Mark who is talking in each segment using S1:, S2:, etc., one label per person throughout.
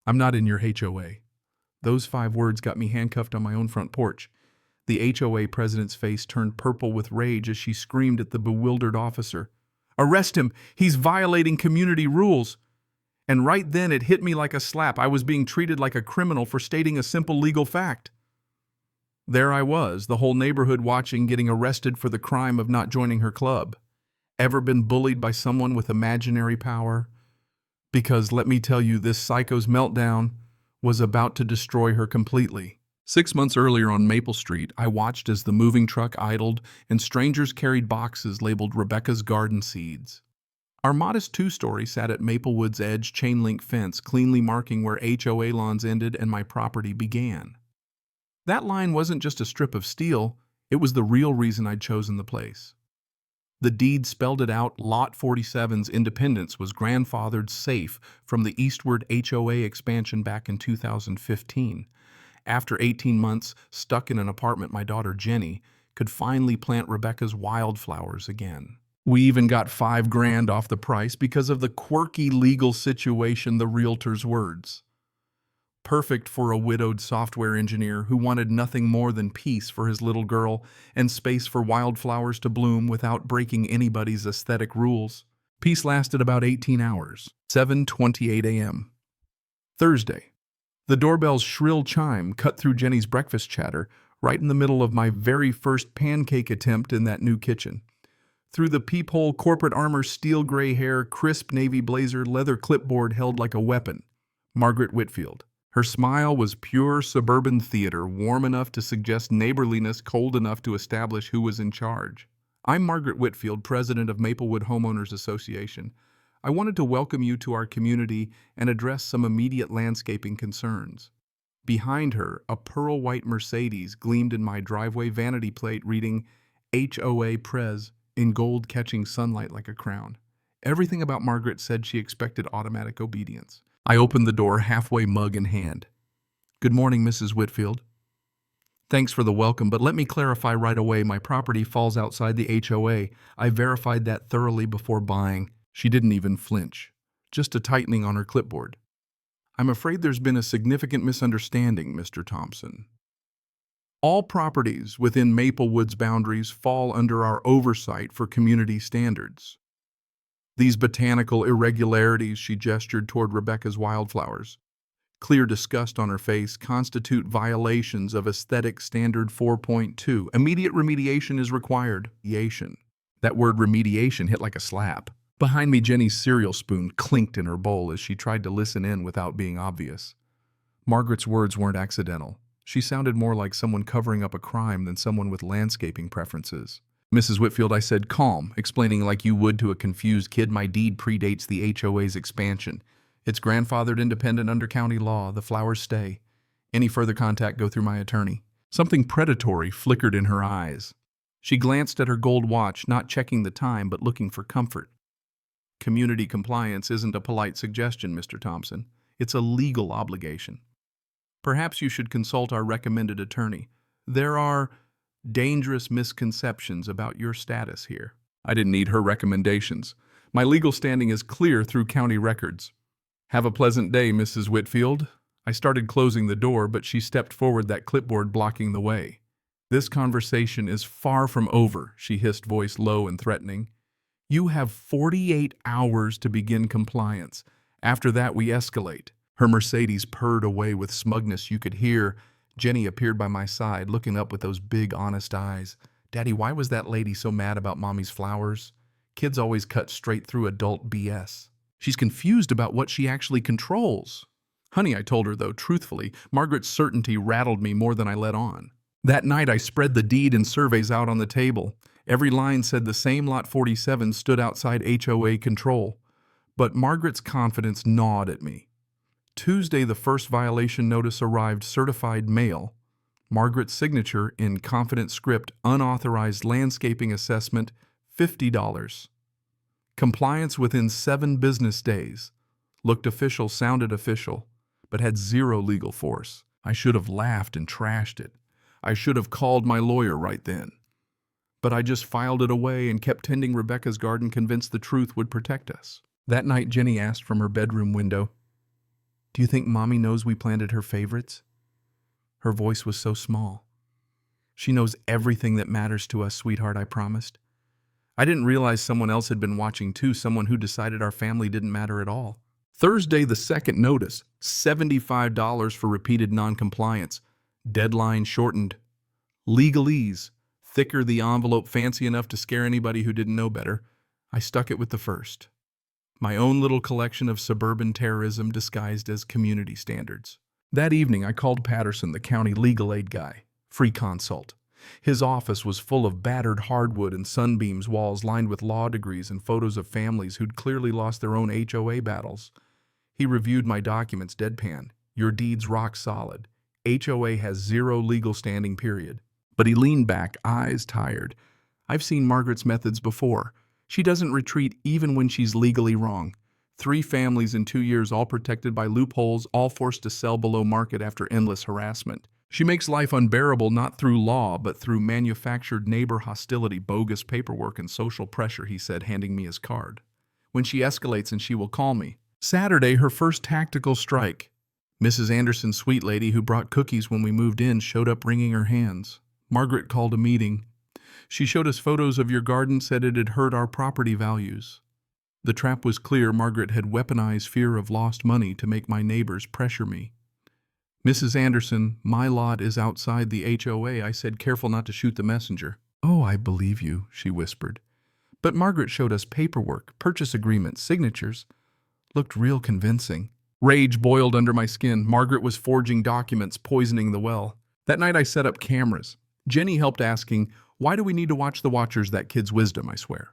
S1: I'm not in your HOA. Those 5 words got me handcuffed on my own front porch. The HOA president's face turned purple with rage as she screamed at the bewildered officer. "Arrest him! He's violating community rules!" And right then it hit me like a slap. I was being treated like a criminal for stating a simple legal fact. There I was, the whole neighborhood watching, getting arrested for the crime of not joining her club. Ever been bullied by someone with imaginary power? Because let me tell you, this psycho's meltdown was about to destroy her completely. 6 months earlier on Maple Street, I watched as the moving truck idled and strangers carried boxes labeled Rebecca's Garden Seeds. Our modest 2-story sat at Maplewood's edge chain-link fence, cleanly marking where HOA lawns ended and my property began. That line wasn't just a strip of steel, it was the real reason I'd chosen the place. The deed spelled it out. Lot 47's independence was grandfathered safe from the eastward HOA expansion back in 2015. After 18 months stuck in an apartment, my daughter Jenny could finally plant Rebecca's wildflowers again. We even got $5,000 off the price because of the quirky legal situation, the realtor's words. Perfect for a widowed software engineer who wanted nothing more than peace for his little girl and space for wildflowers to bloom without breaking anybody's aesthetic rules. Peace lasted about 18 hours. 7:28 a.m. Thursday. The doorbell's shrill chime cut through Jenny's breakfast chatter right in the middle of my very first pancake attempt in that new kitchen. Through the peephole, corporate armor, steel gray hair, crisp navy blazer, leather clipboard held like a weapon. Margaret Whitfield. Her smile was pure suburban theater, warm enough to suggest neighborliness, cold enough to establish who was in charge. "I'm Margaret Whitfield, president of Maplewood Homeowners Association. I wanted to welcome you to our community and address some immediate landscaping concerns." Behind her, a pearl-white Mercedes gleamed in my driveway vanity plate reading HOA Prez in gold, catching sunlight like a crown. Everything about Margaret said she expected automatic obedience. I opened the door, halfway mug in hand. "Good morning, Mrs. Whitfield. Thanks for the welcome, but let me clarify right away, my property falls outside the HOA. I verified that thoroughly before buying." She didn't even flinch, just a tightening on her clipboard. "I'm afraid there's been a significant misunderstanding, Mr. Thompson. All properties within Maplewood's boundaries fall under our oversight for community standards. These botanical irregularities," she gestured toward Rebecca's wildflowers, clear disgust on her face, "constitute violations of Aesthetic Standard 4.2. Immediate remediation is required." That word remediation hit like a slap. Behind me, Jenny's cereal spoon clinked in her bowl as she tried to listen in without being obvious. Margaret's words weren't accidental. She sounded more like someone covering up a crime than someone with landscaping preferences. "Mrs. Whitfield," I said, calm, explaining like you would to a confused kid, "my deed predates the HOA's expansion. It's grandfathered independent under county law. The flowers stay. Any further contact go through my attorney." Something predatory flickered in her eyes. She glanced at her gold watch, not checking the time but looking for comfort. "Community compliance isn't a polite suggestion, Mr. Thompson. It's a legal obligation. Perhaps you should consult our recommended attorney. There are dangerous misconceptions about your status here." I didn't need her recommendations. My legal standing is clear through county records. "Have a pleasant day, Mrs. Whitfield." I started closing the door, but she stepped forward, that clipboard blocking the way. "This conversation is far from over," she hissed, voice low and threatening. "You have 48 hours to begin compliance. After that, we escalate." Her Mercedes purred away with smugness you could hear. Jenny appeared by my side, looking up with those big, honest eyes. "Daddy, why was that lady so mad about Mommy's flowers? Kids always cut straight through adult BS. She's confused about what she actually controls." "Honey," I told her, though, truthfully, Margaret's certainty rattled me more than I let on. That night, I spread the deed and surveys out on the table. Every line said the same Lot 47 stood outside HOA control. But Margaret's confidence gnawed at me. Tuesday, the first violation notice arrived, certified mail. Margaret's signature in confident script, unauthorized landscaping assessment, $50. Compliance within 7 business days. Looked official, sounded official, but had zero legal force. I should have laughed and trashed it. I should have called my lawyer right then. But I just filed it away and kept tending Rebecca's garden, convinced the truth would protect us. That night, Jenny asked from her bedroom window, Do you think Mommy knows we planted her favorites? Her voice was so small. She knows everything that matters to us, sweetheart, I promised. I didn't realize someone else had been watching too, someone who decided our family didn't matter at all. Thursday, the second notice, $75 for repeated noncompliance. Deadline shortened. Legalese. Thicker the envelope, fancy enough to scare anybody who didn't know better. I stuck it with the first. My own little collection of suburban terrorism disguised as community standards. That evening, I called Patterson, the county legal aid guy. Free consult. His office was full of battered hardwood and sunbeams, walls lined with law degrees and photos of families who'd clearly lost their own HOA battles. He reviewed my documents deadpan. Your deed's rock solid. HOA has zero legal standing, period. But he leaned back, eyes tired. I've seen Margaret's methods before. She doesn't retreat even when she's legally wrong. 3 families in 2 years, all protected by loopholes, all forced to sell below market after endless harassment. She makes life unbearable not through law, but through manufactured neighbor hostility, bogus paperwork, and social pressure, he said, handing me his card. When she escalates, and she will call me. Saturday, her first tactical strike. Mrs. Anderson's sweet lady who brought cookies when we moved in showed up wringing her hands. Margaret called a meeting. She showed us photos of your garden, said it had hurt our property values. The trap was clear. Margaret had weaponized fear of lost money to make my neighbors pressure me. Mrs. Anderson, my lot is outside the HOA, I said, careful not to shoot the messenger. Oh, I believe you, she whispered. But Margaret showed us paperwork, purchase agreements, signatures. Looked real convincing. Rage boiled under my skin. Margaret was forging documents, poisoning the well. That night I set up cameras. Jenny helped, asking, why do we need to watch the watchers? That kid's wisdom, I swear.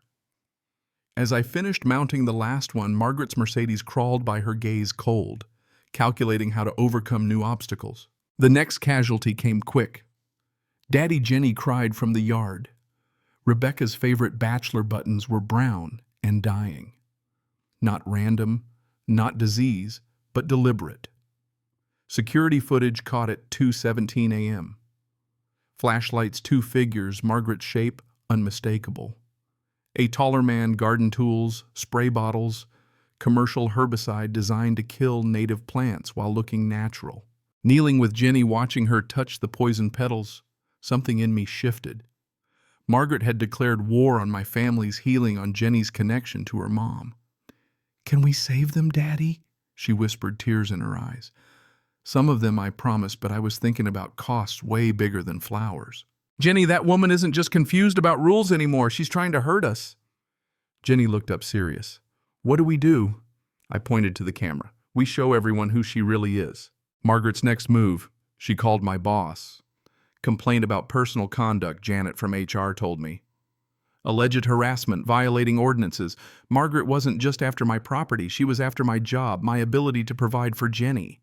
S1: As I finished mounting the last one, Margaret's Mercedes crawled by, her gaze cold, calculating how to overcome new obstacles. The next casualty came quick. Daddy Jenny cried from the yard. Rebecca's favorite bachelor buttons were brown and dying. Not random, not disease, but deliberate. Security footage caught at 2:17 a.m. Flashlights, 2 figures, Margaret's shape unmistakable. A taller man, garden tools, spray bottles, commercial herbicide designed to kill native plants while looking natural. Kneeling with Jenny, watching her touch the poison petals, something in me shifted. Margaret had declared war on my family's healing, on Jenny's connection to her mom. Can we save them, Daddy? She whispered, tears in her eyes. Some of them, I promised, but I was thinking about costs way bigger than flowers. Jenny, that woman isn't just confused about rules anymore. She's trying to hurt us. Jenny looked up serious. What do we do? I pointed to the camera. We show everyone who she really is. Margaret's next move, she called my boss. Complained about personal conduct, Janet from HR told me. Alleged harassment, violating ordinances. Margaret wasn't just after my property. She was after my job, my ability to provide for Jenny.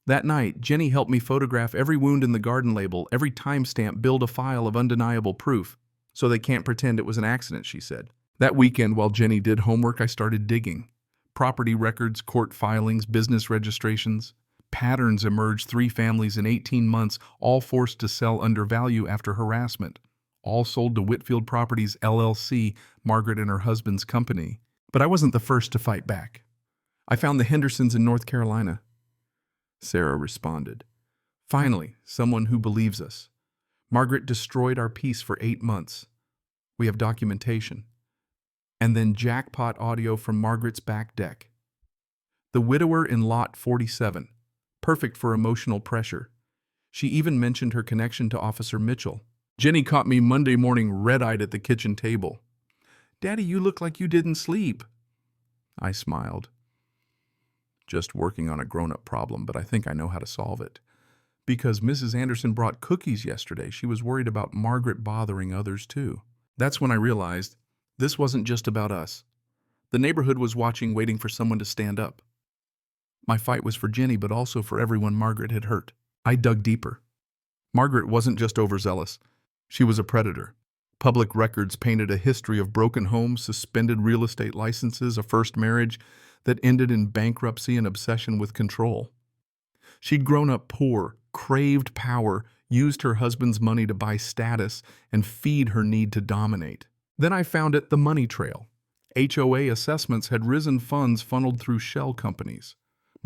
S1: That night, Jenny helped me photograph every wound in the garden label, every timestamp, build a file of undeniable proof, so they can't pretend it was an accident, she said. That weekend, while Jenny did homework, I started digging. Property records, court filings, business registrations. Patterns emerged: 3 families in 18 months, all forced to sell under value after harassment. All sold to Whitfield Properties, LLC, Margaret and her husband's company. But I wasn't the first to fight back. I found the Hendersons in North Carolina. Sarah responded. Finally, someone who believes us. Margaret destroyed our peace for 8 months. We have documentation. And then jackpot audio from Margaret's back deck. The widower in Lot 47. Perfect for emotional pressure. She even mentioned her connection to Officer Mitchell. Jenny caught me Monday morning red-eyed at the kitchen table. Daddy, you look like you didn't sleep. I smiled. Just working on a grown-up problem, but I think I know how to solve it. Because Mrs. Anderson brought cookies yesterday, she was worried about Margaret bothering others too. That's when I realized this wasn't just about us. The neighborhood was watching, waiting for someone to stand up. My fight was for Jenny, but also for everyone Margaret had hurt. I dug deeper. Margaret wasn't just overzealous. She was a predator. Public records painted a history of broken homes, suspended real estate licenses, a first marriage that ended in bankruptcy and obsession with control. She'd grown up poor, craved power, used her husband's money to buy status, and feed her need to dominate. Then I found it, the money trail. HOA assessments had risen, funds funneled through shell companies.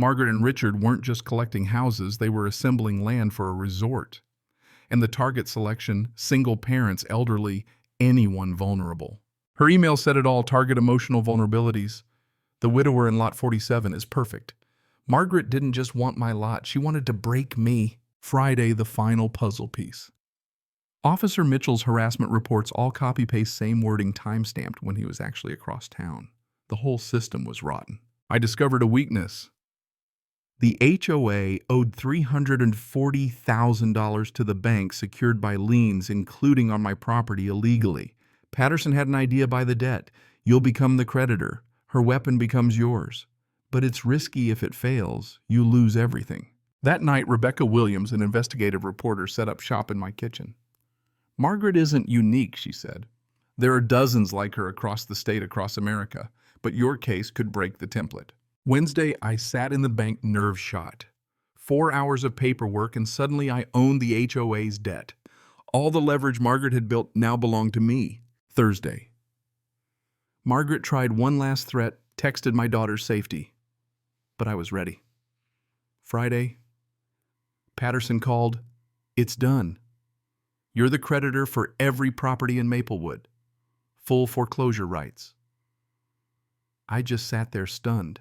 S1: Margaret and Richard weren't just collecting houses, they were assembling land for a resort. And the target selection, single parents, elderly, anyone vulnerable. Her email said it all, target emotional vulnerabilities. The widower in lot 47 is perfect. Margaret didn't just want my lot, she wanted to break me. Friday, the final puzzle piece. Officer Mitchell's harassment reports all copy-paste same wording time-stamped when he was actually across town. The whole system was rotten. I discovered a weakness. The HOA owed $340,000 to the bank secured by liens, including on my property illegally. Patterson had an idea: buy the debt. You'll become the creditor. Her weapon becomes yours. But it's risky if it fails. You lose everything. That night, Rebecca Williams, an investigative reporter, set up shop in my kitchen. Margaret isn't unique, she said. There are dozens like her across the state, across America, but your case could break the template. Wednesday, I sat in the bank nerve shot. 4 hours of paperwork, and suddenly I owned the HOA's debt. All the leverage Margaret had built now belonged to me. Thursday. Margaret tried one last threat, texted my daughter's safety. But I was ready. Friday. Patterson called. It's done. You're the creditor for every property in Maplewood. Full foreclosure rights. I just sat there stunned.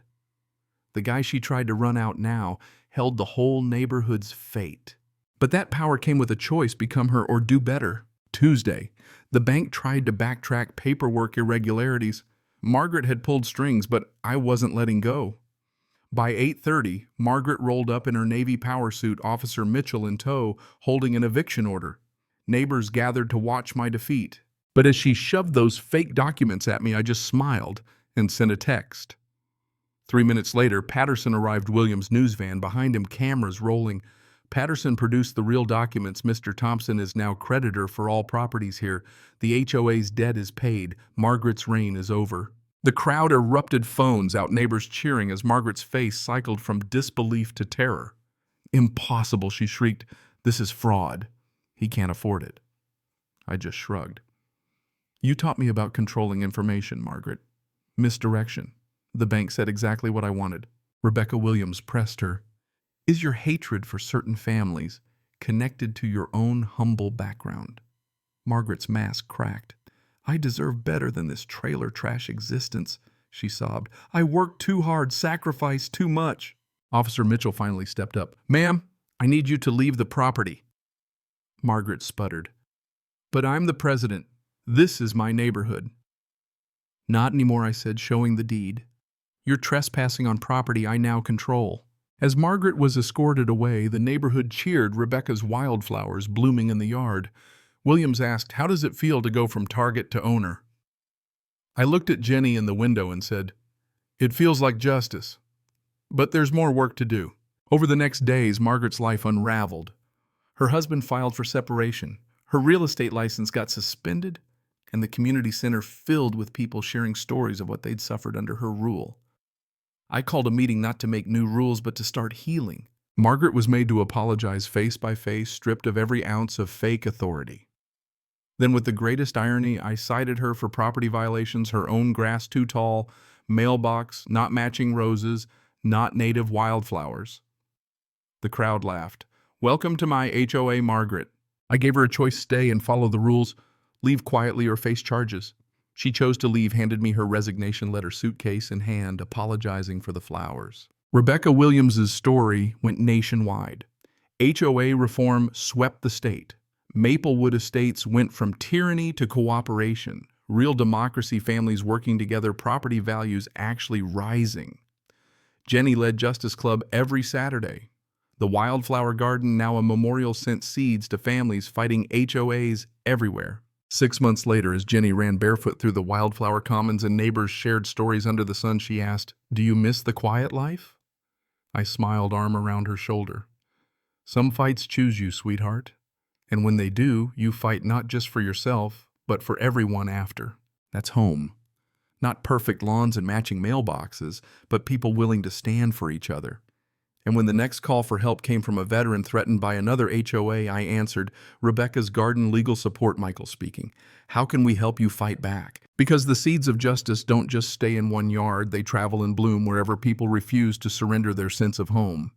S1: The guy she tried to run out now held the whole neighborhood's fate. But that power came with a choice: become her or do better. Tuesday, the bank tried to backtrack paperwork irregularities. Margaret had pulled strings, but I wasn't letting go. By 8:30, Margaret rolled up in her Navy power suit, Officer Mitchell in tow, holding an eviction order. Neighbors gathered to watch my defeat. But as she shoved those fake documents at me, I just smiled and sent a text. 3 minutes later, Patterson arrived, Williams' news van, behind him cameras rolling. Patterson produced the real documents. Mr. Thompson is now creditor for all properties here. The HOA's debt is paid. Margaret's reign is over. The crowd erupted, phones out, neighbors cheering as Margaret's face cycled from disbelief to terror. Impossible, she shrieked. This is fraud. He can't afford it. I just shrugged. You taught me about controlling information, Margaret. Misdirection. The bank said exactly what I wanted. Rebecca Williams pressed her. Is your hatred for certain families connected to your own humble background? Margaret's mask cracked. I deserve better than this trailer trash existence, she sobbed. I worked too hard, sacrificed too much. Officer Mitchell finally stepped up. Ma'am, I need you to leave the property. Margaret sputtered. But I'm the president. This is my neighborhood. Not anymore, I said, showing the deed. You're trespassing on property I now control. As Margaret was escorted away, the neighborhood cheered Rebecca's wildflowers blooming in the yard. Williams asked, how does it feel to go from target to owner? I looked at Jenny in the window and said, it feels like justice. But there's more work to do. Over the next days, Margaret's life unraveled. Her husband filed for separation. Her real estate license got suspended, and the community center filled with people sharing stories of what they'd suffered under her rule. I called a meeting not to make new rules, but to start healing. Margaret was made to apologize face by face, stripped of every ounce of fake authority. Then, with the greatest irony, I cited her for property violations: her own grass too tall, mailbox not matching roses, not native wildflowers. The crowd laughed. Welcome to my HOA, Margaret. I gave her a choice: stay and follow the rules, leave quietly or face charges. She chose to leave, handed me her resignation letter, suitcase in hand, apologizing for the flowers. Rebecca Williams' story went nationwide. HOA reform swept the state. Maplewood estates went from tyranny to cooperation. Real democracy, families working together, property values actually rising. Jenny led Justice Club every Saturday. The Wildflower Garden, now a memorial, sent seeds to families fighting HOAs everywhere. 6 months later, as Jenny ran barefoot through the Wildflower Commons and neighbors shared stories under the sun, she asked, do you miss the quiet life? I smiled, arm around her shoulder. Some fights choose you, sweetheart. And when they do, you fight not just for yourself, but for everyone after. That's home. Not perfect lawns and matching mailboxes, but people willing to stand for each other. And when the next call for help came from a veteran threatened by another HOA, I answered, Rebecca's Garden Legal Support, Michael speaking. How can we help you fight back? Because the seeds of justice don't just stay in one yard, they travel and bloom wherever people refuse to surrender their sense of home.